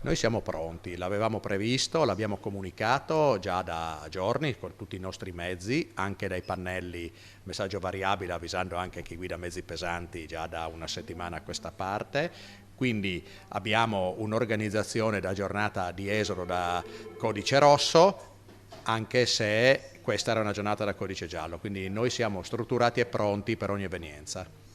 Noi siamo pronti, l'avevamo previsto, l'abbiamo comunicato già da giorni con tutti i nostri mezzi, anche dai pannelli messaggio variabile, avvisando anche chi guida mezzi pesanti già da una settimana a questa parte. Quindi abbiamo un'organizzazione da giornata di esodo da codice rosso, anche se questa era una giornata da codice giallo, quindi noi siamo strutturati e pronti per ogni evenienza.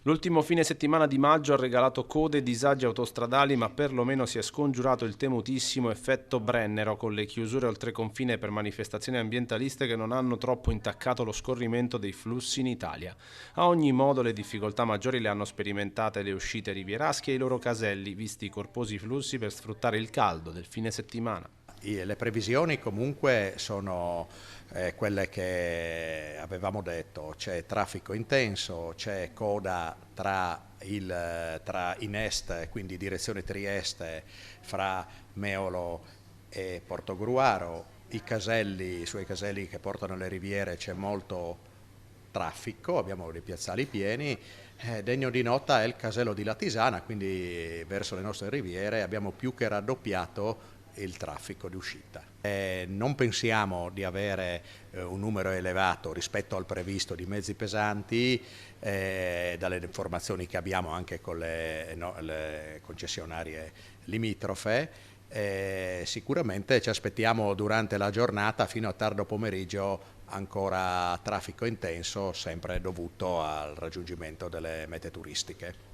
L'ultimo fine settimana di maggio ha regalato code e disagi autostradali, ma perlomeno si è scongiurato il temutissimo effetto Brennero, con le chiusure oltreconfine per manifestazioni ambientaliste che non hanno troppo intaccato lo scorrimento dei flussi in Italia. A ogni modo le difficoltà maggiori le hanno sperimentate le uscite rivierasche e i loro caselli, visti i corposi flussi per sfruttare il caldo del fine settimana. Le previsioni comunque sono quelle che avevamo detto, c'è traffico intenso, c'è coda tra Inest, quindi direzione Trieste, fra Meolo e Portogruaro, sui caselli che portano alle riviere c'è molto traffico, abbiamo dei piazzali pieni. Degno di nota è il casello di Latisana, quindi verso le nostre riviere abbiamo più che raddoppiato il traffico di uscita. Non pensiamo di avere un numero elevato rispetto al previsto di mezzi pesanti, dalle informazioni che abbiamo anche con le concessionarie limitrofe. Sicuramente ci aspettiamo durante la giornata fino a tardo pomeriggio ancora traffico intenso, sempre dovuto al raggiungimento delle mete turistiche.